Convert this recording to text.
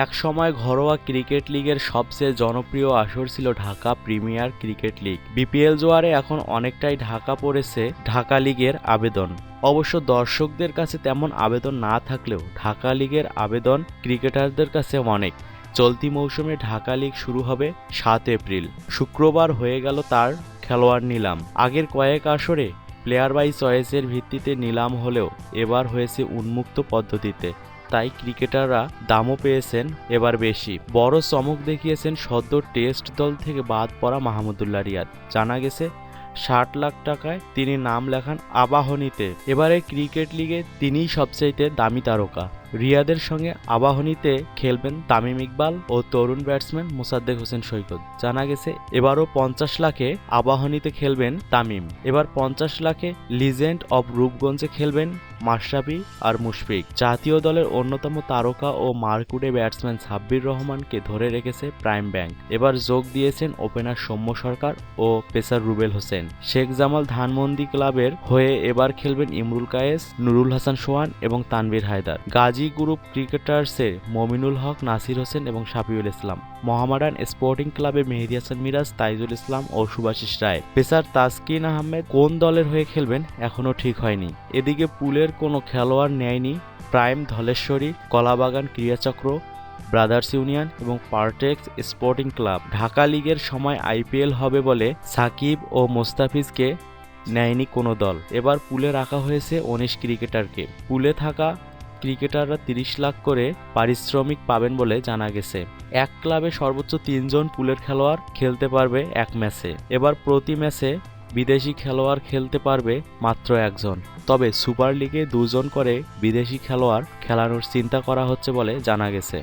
একসময় ঘরোয়া ক্রিকেট লিগের সবচেয়ে জনপ্রিয় আসর ছিল Dhaka premier cricket league. BPL জোয়ারে এখন অনেকটাই ঢাকা পড়েছে ঢাকা লিগের আবেদন। অবশ্য দর্শকদের কাছে তেমন আবেদন না থাকলেও ঢাকা লিগের আবেদন ক্রিকেটারদের কাছে অনেক। চলতি মৌসুমে ঢাকা লিগ শুরু হবে 7 এপ্রিল। শুক্রবার হয়ে গেল তার খেলোয়াড় নিলাম। আগের কয়েক আসরে প্লেয়ার বাই চয়েসের ভিত্তিতে নিলাম হলেও এবার হয়েছে উন্মুক্ত পদ্ধতিতে, তাই ক্রিকেটাররা দামও পেয়েছেন এবার বেশি। বড় চমক দেখিয়েছেন সদ্য টেস্ট দল থেকে বাদ পড়া মাহমুদুল্লাহ রিয়াদ। জানা গেছে 60 লাখ টাকায় তিনি নাম লেখান আবাহনীতে। এবারে ক্রিকেট লিগে তিনিই সবচাইতে দামি তারকা। রিয়াদের সঙ্গে আবাহনীতে খেলবেন তামিম ইকবাল ও তরুণ ব্যাটসম্যান মোসাদ্দেক হোসেন সৈকত। জানা গেছে এবারও 50 লাখে আবাহনীতে খেলবেন তামিম। এবার 50 লাখে লিজেন্ড অব রূপগঞ্জে খেলবেন মাশরাফি আর মুশফিক। জাতীয় দলের অন্যতম তারকা ও মারকুটে ব্যাটসম্যান সাব্বির রহমানকে ধরে রেখেছে প্রাইম ব্যাংক। এবার যোগ দিয়েছেন ওপেনার সৌম্য সরকার ও পেসার রুবেল হোসেন। শেখ জামাল ধানমন্ডি ক্লাবের হয়ে এবার খেলবেন ইমরুল কায়েস, নুরুল হাসান সোহান এবং তানভীর হায়দার। গাজী গ্রুপ ক্রিকেটার্সে মমিনুল হক, নাসির হোসেন এবং শাফিউল ইসলাম। মোহামেডান স্পোর্টিং ক্লাবে মেহেদী হাসান মিরাজ, তাইজুল ইসলাম ও সুভাশিস রায়। পেসার তাসকিন আহমেদ কোন দলের হয়ে খেলবেন এখনও ঠিক হয়নি। এদিকে পুলের কোনো খেলোয়াড় নেয়নি প্রাইম ধলেশ্বরী, কলাবাগান ক্রীড়াচক্র, ব্রাদার্স ইউনিয়ন এবং পারটেক্স স্পোর্টিং ক্লাব। ঢাকা লিগের সময় আইপিএল হবে বলে সাকিব ও মোস্তাফিজকে নেয়নি কোনো দল। এবার পুলে রাখা হয়েছে 19 ক্রিকেটারকে। পুলে থাকা ক্রিকেটাররা 30 লাখ করে পারিশ্রমিক পাবেন বলে জানা গেছে। এক ক্লাবে সর্বোচ্চ 3 জন পুলের খেলোয়াড় খেলতে পারবে এক ম্যাচে। এবার প্রতি ম্যাচে বিদেশি খেলোয়াড় খেলতে পারবে মাত্র 1 জন। তবে সুপার লিগে 2 জন করে বিদেশি খেলোয়াড় খেলানোর চিন্তা করা হচ্ছে বলে জানা গেছে।